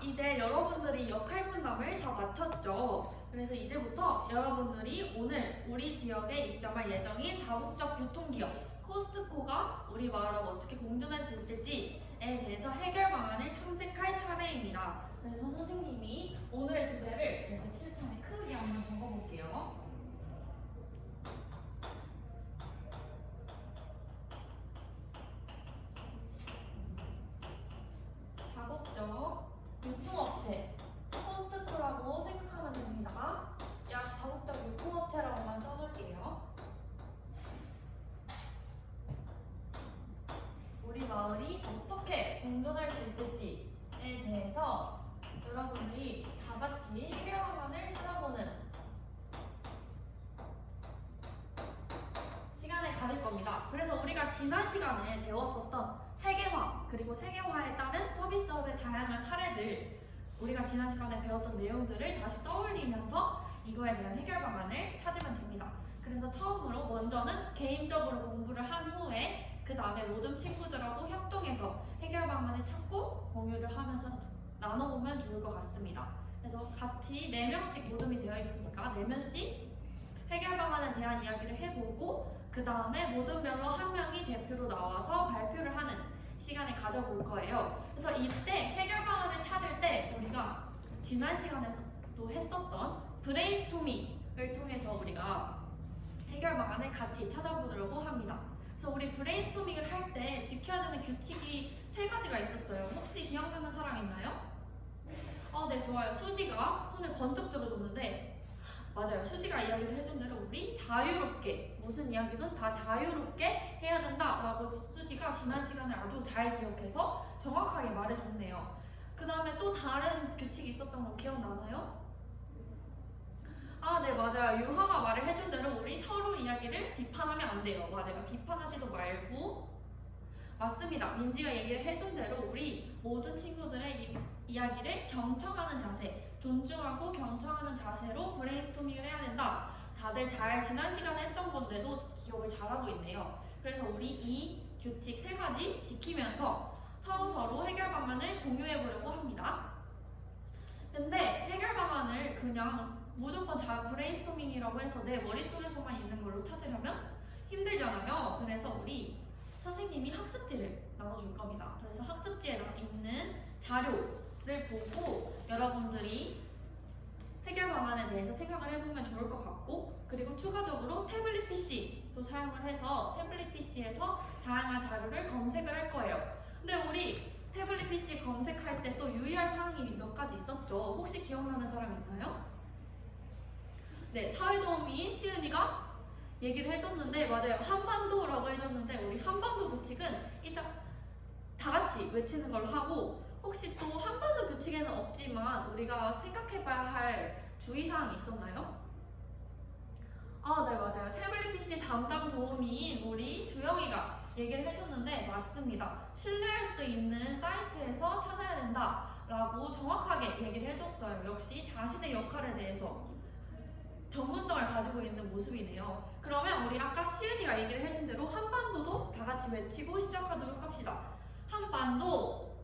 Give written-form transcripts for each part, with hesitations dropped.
이제 여러분들이 역할 분담을 다 마쳤죠. 그래서 이제부터 여러분들이 오늘 우리 지역에 입점할 예정인 다국적 유통기업 코스트코가 우리 마을하고 어떻게 공존할 수 있을지에 대해서 해결 방안을 탐색할 차례입니다. 그래서 선생님이 오늘의 주제를 이렇게 칠판에 크게 한번 적어볼게요. 다국적 유통업체 코스트코라고 생각하면 됩니다. 약 다국적 유통업체라고만 써놓을게요. 우리 마을이 어떻게 공존할 수 있을지에 대해서 여러분들이 다 같이 해결 방안을 찾아보는 시간을 가질 겁니다. 그래서 우리가 지난 시간에 배웠었던 세계화 그리고 세계화에 따른 서비스업의 다양한 사례들, 우리가 지난 시간에 배웠던 내용들을 다시 떠올리면서 이거에 대한 해결 방안을 찾으면 됩니다. 그래서 처음으로 먼저는 개인적으로 공부를 한 후에 그 다음에 모든 친구들하고 협동해서 해결 방안을 찾고 공유를 하면서 나눠보면 좋을 것 같습니다. 그래서 같이 4명씩 모둠이 되어 있으니까 4명씩 해결 방안에 대한 이야기를 해보고 그 다음에 모둠별로 한 명이 대표로 나와서 발표를 하는 시간을 가져볼 거예요. 그래서 이때 해결 방안을 찾을 때 우리가 지난 시간에서도 했었던 브레인스토밍을 통해서 우리가 해결 방안을 같이 찾아보려고 합니다. 그래서 우리 브레인스토밍을 할 때 지켜야 되는 규칙이 3가지가 있었어요. 혹시 기억나는 사람 있나요? 네, 좋아요. 수지가 손을 번쩍 들어줬는데 맞아요. 수지가 이야기를 해준 대로 우리 자유롭게 무슨 이야기든 다 자유롭게 해야 된다라고 수지가 지난 시간에 아주 잘 기억해서 정확하게 말해줬네요. 그 다음에 또 다른 규칙이 있었던 거 기억나나요? 네, 맞아요. 유하가 말을 해준 대로 우리 서로 이야기를 비판하면 안 돼요. 맞아요. 비판하지도 말고. 맞습니다. 민지가 얘기를 해준 대로 우리 모든 친구들의 이야기를 경청하는 자세, 존중하고 경청하는 자세로 브레인스토밍을 해야 된다. 다들 잘 지난 시간에 했던 건데도 기억을 잘하고 있네요. 그래서 우리 이 규칙 3가지 지키면서 서로서로 해결 방안을 공유해 보려고 합니다. 근데 해결 방안을 그냥 무조건 브레인스토밍이라고 해서 내 머릿속에서만 있는 걸로 찾으려면 힘들잖아요. 그래서 우리 선생님이 학습지를 나눠줄 겁니다. 그래서 학습지에 있는 자료를 보고 여러분들이 해결 방안에 대해서 생각을 해보면 좋을 것 같고, 그리고 추가적으로 태블릿 PC도 사용을 해서 태블릿 PC에서 다양한 자료를 검색을 할 거예요. 근데 우리 태블릿 PC 검색할 때 또 유의할 사항이 몇 가지 있었죠. 혹시 기억나는 사람 있나요? 네, 사회도우미인 시은이가 얘기를 해줬는데 맞아요. 한반도라고 해줬는데 우리 한반도 규칙은 이따 다 같이 외치는 걸로 하고, 혹시 또 한반도 규칙에는 없지만 우리가 생각해봐야 할 주의사항이 있었나요? 네, 맞아요. 태블릿 PC 담당 도우미인 우리 주영이가 얘기를 해줬는데 맞습니다. 신뢰할 수 있는 사이트에서 찾아야 된다라고 정확하게 얘기를 해줬어요. 역시 자신의 역할에 대해서 전문성을 가지고 있는 모습이네요. 그러면 우리 아까 시은이가 얘기를 해준 대로 한반도도 다 같이 외치고 시작하도록 합시다. 한반도,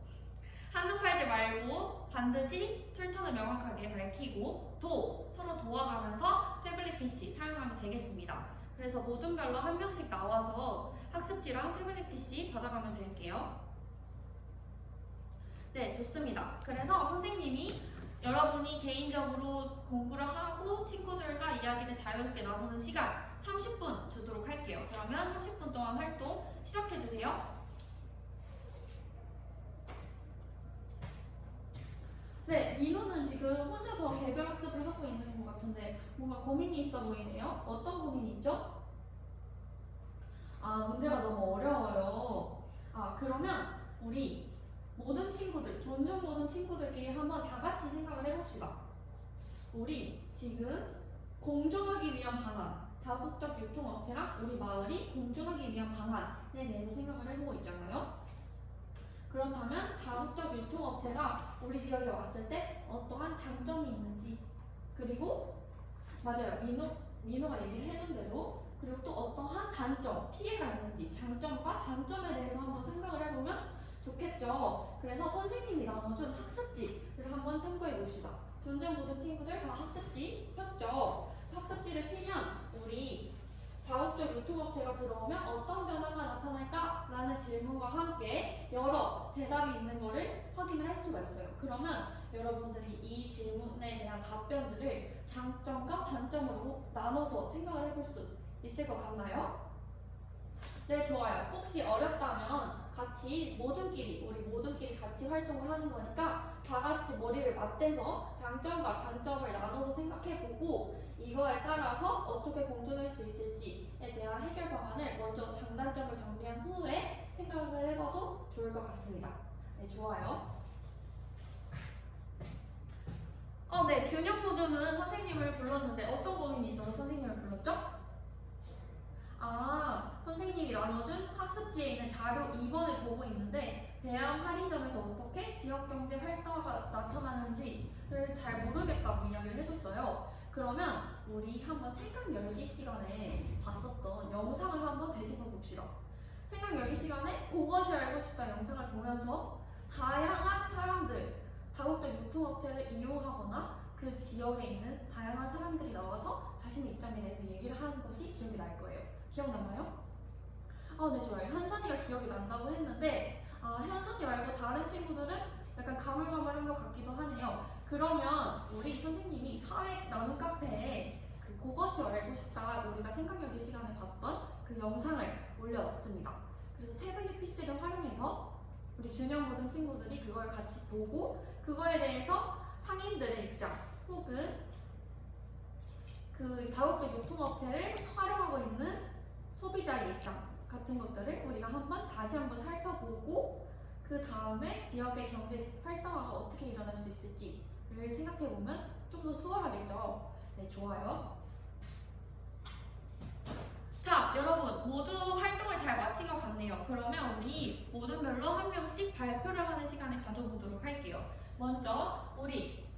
한눈 팔지 말고 반드시 출처는 명확하게 밝히고 서로 도와가면서 태블릿 PC 사용하면 되겠습니다. 그래서 모둠별로 한 명씩 나와서 학습지랑 태블릿 PC 받아가면 될게요. 네, 좋습니다. 그래서 선생님이 여러분이 개인적으로 공부를 하고 친구들과 이야기를 자유롭게 나누는 시간 30분 주도록 할게요. 그러면 30분 동안 활동 시작해주세요. 네, 민호는 지금 혼자서 개별 학습을 하고 있는 것 같은데 뭔가 고민이 있어 보이네요. 어떤 고민이 있죠? 문제가 너무 어려워요. 그러면 우리 모든 친구들, 존중 모든 친구들끼리 한번 다 같이 생각을 해봅시다. 우리 지금 공존하기 위한 방안, 다국적 유통업체랑 우리 마을이 공존하기 위한 방안에 대해서 생각을 해보고 있잖아요. 그렇다면 다국적 유통업체가 우리 지역에 왔을 때 어떠한 장점이 있는지, 그리고 맞아요, 민호가 얘기를 해준 대로, 그리고 또 어떠한 단점, 피해가 있는지, 장점과 단점에 대해서 한번 생각을 해보면 좋겠죠. 그래서 선생님이 나눠준 학습지를 한번 한번 참고해 봅시다. 존중 모든 친구들 다 학습지 폈죠? 학습지를 피면 우리 다국적 유통업체가 들어오면 어떤 변화가 나타날까? 라는 질문과 함께 여러 대답이 있는 것을 확인을 할 수가 있어요. 그러면 여러분들이 이 질문에 대한 답변들을 장점과 단점으로 나눠서 생각을 해볼 수 있을 것 같나요? 네, 좋아요. 혹시 어렵다면 같이 우리 모두끼리 같이 활동을 하는 거니까 다 같이 머리를 맞대서 장점과 단점을 나눠서 생각해보고 이거에 따라서 어떻게 공존할 수 있을지에 대한 해결 방안을 먼저 장단점을 정리한 후에 생각을 해봐도 좋을 것 같습니다. 네, 좋아요. 네, 균형 모드는 선생님을 불렀는데 어떤 고민이 있어서 선생님을 불렀죠? 선생님이 나눠준 학습지에 있는 자료 2번을 보고 있는데 대형 할인점에서 어떻게 지역경제 활성화가 나타나는지를 잘 모르겠다고 이야기를 해줬어요. 그러면 우리 한번 생각 열기 시간에 봤었던 영상을 한번 되짚어 봅시다. 생각 열기 시간에 그것이 알고 싶다 영상을 보면서 다양한 사람들, 다국적 유통업체를 이용하거나 그 지역에 있는 다양한 사람들이 나와서 자신의 입장에 대해서 얘기를 하는 것이 기억이 날 거예요. 기억나나요? 네, 좋아요. 현선이가 기억이 난다고 했는데 현선이 말고 다른 친구들은 약간 가물가물한 것 같기도 하네요. 그러면 우리 선생님이 사회 나눔 카페에 그것이 알고 싶다 우리가 생각열기 시간에 봤던 그 영상을 올려놨습니다. 그래서 태블릿 PC를 활용해서 우리 균형 모든 친구들이 그걸 같이 보고 그거에 대해서 상인들의 입장 혹은 그 다국적 유통업체를 활용하고 있는 소비자의 입장 같은 것들을 우리가 다시 한번 살펴보고 그 다음에 지역의 경제 활성화가 어떻게 일어날 수 있을지를 생각해보면 좀 더 수월하겠죠. 네, 좋아요. 자, 여러분 모두 활동을 잘 마친 것 같네요. 그러면 우리 모두별로 한 명씩 발표를 하는 시간을 가져보도록 할게요. 먼저 우리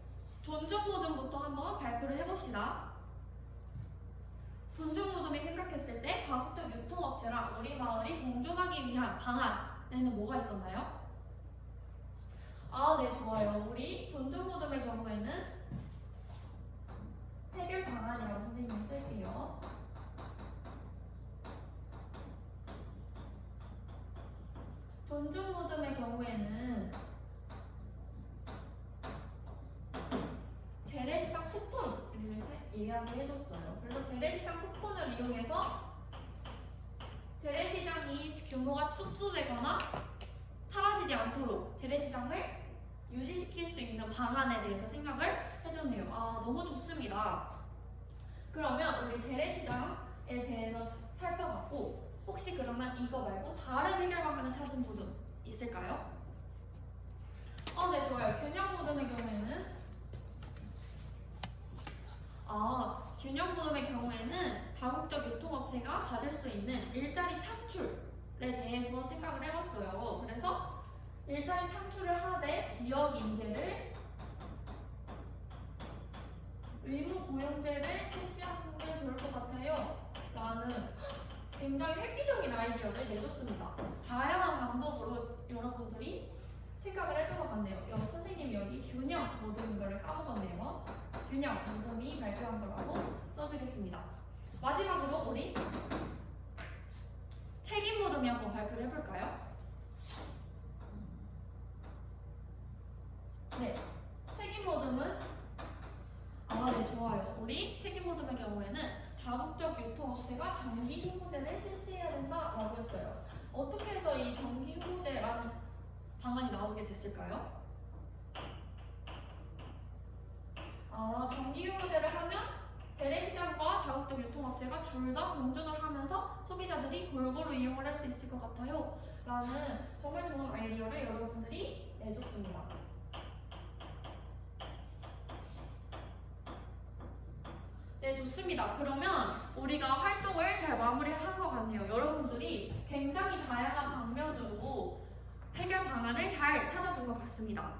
존중 모둠부터 한번 발표를 해봅시다. 존중 모둠이 생각했을 때 다국적 유통업체랑 우리 마을이 공존하기 위한 방안에는 뭐가 있었나요? 네, 좋아요. 우리 존중 모둠의 경우에는 해결 방안이라고 선생님이 쓸게요. 존중 모둠의 경우에는 재래시장 쿠폰을 이야기해줬어요. 그래서 재래시장 쿠폰을 이용해서 재래시장이 규모가 축소되거나 사라지지 않도록 재래시장을 유지시킬 수 있는 방안에 대해서 생각을 해줬네요. 너무 좋습니다. 그러면 우리 재래시장에 대해서 살펴봤고 혹시 그러면 이거 말고 다른 해결 방안을 찾은 분은 있을까요? 네, 좋아요. 균형 모둠의 경우에는 균형 모둠의 경우에는 다국적 유통업체가 가질 수 있는 일자리 창출에 대해서 생각을 해봤어요. 그래서 일자리 창출을 하되 지역 인재를 의무 고용제를 실시하는 게 좋을 것 같아요. 라는 굉장히 획기적인 아이디어를 내줬습니다. 다양한 방법으로 여러분들이 생각을 해줄 것 같네요. 선생님이 여기 균형 모둠인 걸 까먹었네요. 균형 모둠이 발표한 거라고 써주겠습니다. 마지막으로 우리 책임 모둠이 한번 발표를 해볼까요? 네, 책임 모둠은 네, 좋아요. 우리 책임 모둠의 경우에는 다국적 유통업체가 정기 후보제를 실시해야 된다라고 했어요. 어떻게 해서 이 정기 후보제라는 방안이 나오게 됐을까요? 정기 후보제를 하면 재래시장과 다국적 유통업체가 둘 다 공존을 하면서 소비자들이 골고루 이용을 할 수 있을 것 같아요. 라는 정말 좋은 아이디어를 여러분들이 내줬습니다. 네, 좋습니다. 그러면 우리가 활동을 잘 마무리를 한 것 같네요. 여러분들이 굉장히 다양한 방면으로 해결 방안을 잘 찾아준 것 같습니다.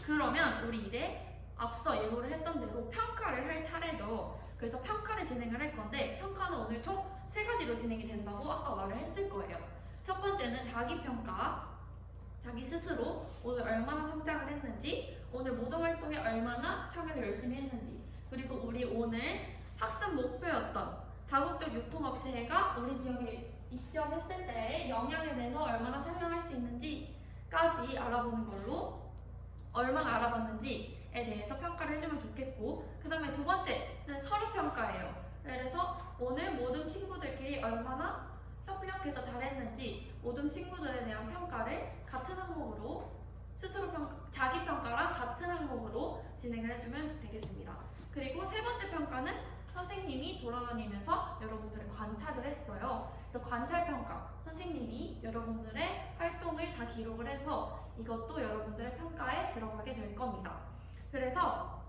그러면 우리 이제 앞서 예고를 했던 대로 평가를 할 차례죠. 그래서 평가를 진행을 할 건데 평가는 오늘 총 3가지로 진행이 된다고 아까 말을 했을 거예요. 첫 번째는 자기평가, 자기 스스로 오늘 얼마나 성장을 했는지, 오늘 모든 활동에 얼마나 참여를 열심히 했는지, 그리고 우리 오늘 학습 목표였던 다국적 유통업체가 우리 지역에 입점했을 때의 영향에 대해서 얼마나 설명할 수 있는지까지 알아보는 걸로, 얼마나 알아봤는지에 대해서 평가를 해주면 좋겠고, 그 다음에 두 번째는 서류 평가예요. 그래서 오늘 모든 친구들끼리 얼마나 협력해서 잘했는지 모든 친구들에 대한 평가를 같은 항목으로 자기 평가랑 같은 항목으로 진행을 해주면 되겠습니다. 그리고 세 번째 평가는 선생님이 돌아다니면서 여러분들을 관찰을 했어요. 그래서 관찰 평가, 선생님이 여러분들의 활동을 다 기록을 해서 이것도 여러분들의 평가에 들어가게 될 겁니다. 그래서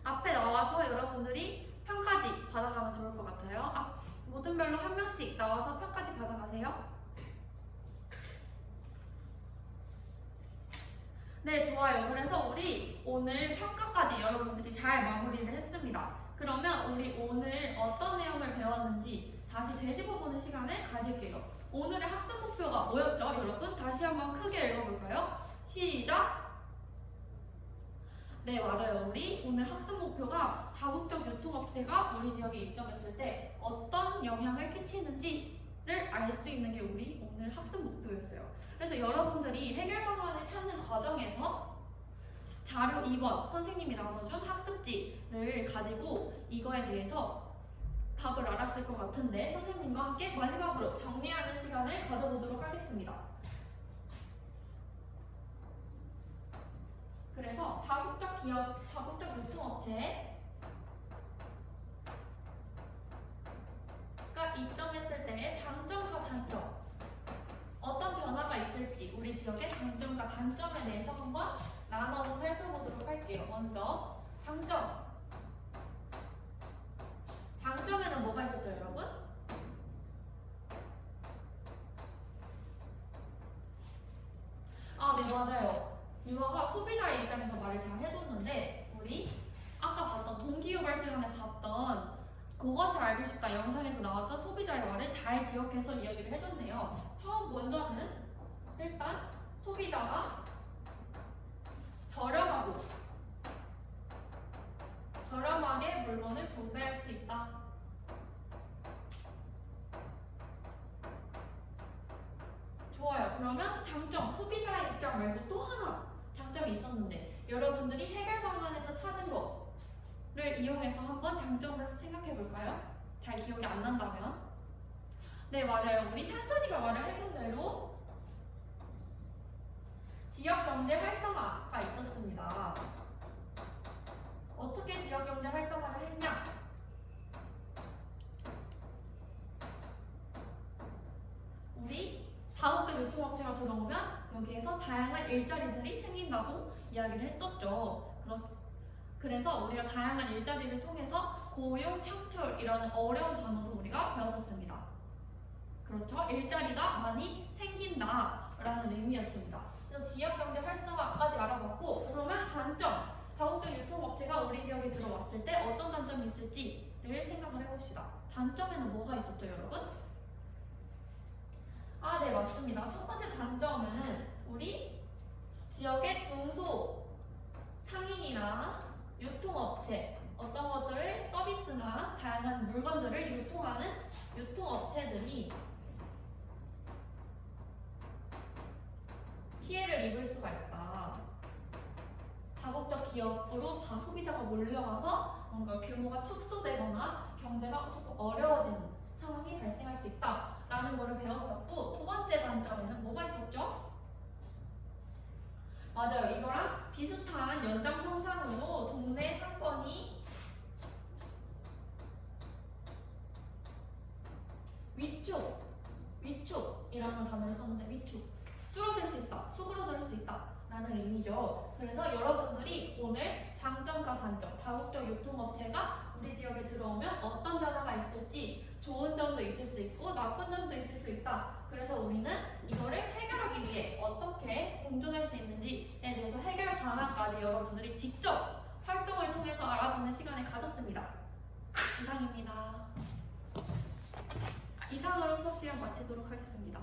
앞에 나와서 여러분들이 평가지 받아가면 좋을 것 같아요. 모든 별로 한 명씩 나와서 평가지 받아가세요. 네, 좋아요. 그래서 우리 오늘 평가까지 여러분들이 잘 마무리를 했습니다. 그러면 우리 오늘 어떤 내용을 배웠는지 다시 되짚어보는 시간을 가질게요. 오늘의 학습 목표가 뭐였죠, 여러분? 다시 한번 크게 읽어볼까요? 시작! 네, 맞아요. 우리 오늘 학습 목표가 다국적 유통업체가 우리 지역에 입점했을 때 어떤 영향을 끼치는지를 알 수 있는 게 우리 오늘 학습 목표였어요. 그래서 여러분들이 해결 방안을 찾는 과정에서 자료 2번 선생님이 나눠준 학습지를 가지고 이거에 대해서 답을 알았을 것 같은데, 선생님과 함께 마지막으로 정리하는 시간을 가져보도록 하겠습니다. 그래서 다국적 기업, 다국적 유통업체가 입점했을 때의 장점과 단점, 어떤 변화가 있을지 우리 지역의 장점과 단점에 대해서 한번 나눠서 살펴보도록 할게요. 먼저 장점. 장점에는 뭐가 있었죠, 여러분? 네, 맞아요. 유아가 소비자의 입장에서 말을 잘 해줬는데, 우리 아까 봤던 동기유발 시간에 봤던 그것을 알고 싶다 영상에서 나왔던 소비자의 말을 잘 기억해서 이야기를 해줬네요. 먼저는 일단 소비자가 저렴하게 물건을 구매할 수 있다. 좋아요. 그러면 장점, 소비자의 입장 말고 또 하나 장점이 있었는데, 여러분들이 해결 방안에서 찾은 거를 이용해서 한번 장점을 생각해 볼까요? 잘 기억이 안 난다면. 네, 맞아요. 우리 현선이가 말을 해준 대로 지역경제 활성화가 있었습니다. 어떻게 지역경제 활성화를 했냐? 우리 다국적 유통업체가 들어오면 여기에서 다양한 일자리들이 생긴다고 이야기를 했었죠. 그래서 우리가 다양한 일자리를 통해서 고용 창출이라는 어려운 단어도 우리가 배웠었습니다. 그렇죠? 일자리가 많이 생긴다라는 의미였습니다. 그래서 지역경제 활성화까지 알아봤고, 그러면 단점, 다국적 유통업체가 우리 지역에 들어왔을 때 어떤 단점이 있을지를 생각을 해봅시다. 단점에는 뭐가 있었죠, 여러분? 네, 맞습니다. 첫 번째 단점은 우리 지역의 중소 상인이나 유통업체, 어떤 것들을 서비스나 다양한 물건들을 유통하는 유통업체들이 피해를 입을 수가 있다. 다국적 기업으로 다 소비자가 몰려가서 뭔가 규모가 축소되거나 경제가 조금 어려워지는 상황이 발생할 수 있다라는 거를 배웠었고, 두 번째 단점에는 뭐가 있었죠? 맞아요. 이거랑 비슷한 연장선상으로 동네 상권이 위축이라는 단어를 썼는데, 위축. 줄어들 수 있다, 수그러들 수 있다 라는 의미죠. 그래서 여러분들이 오늘 장점과 단점, 다국적 유통업체가 우리 지역에 들어오면 어떤 변화가 있을지, 좋은 점도 있을 수 있고 나쁜 점도 있을 수 있다. 그래서 우리는 이거를 해결하기 위해 어떻게 공존할 수 있는지에 대해서 해결 방안까지 여러분들이 직접 활동을 통해서 알아보는 시간을 가졌습니다. 이상입니다. 이상으로 수업 시간 마치도록 하겠습니다.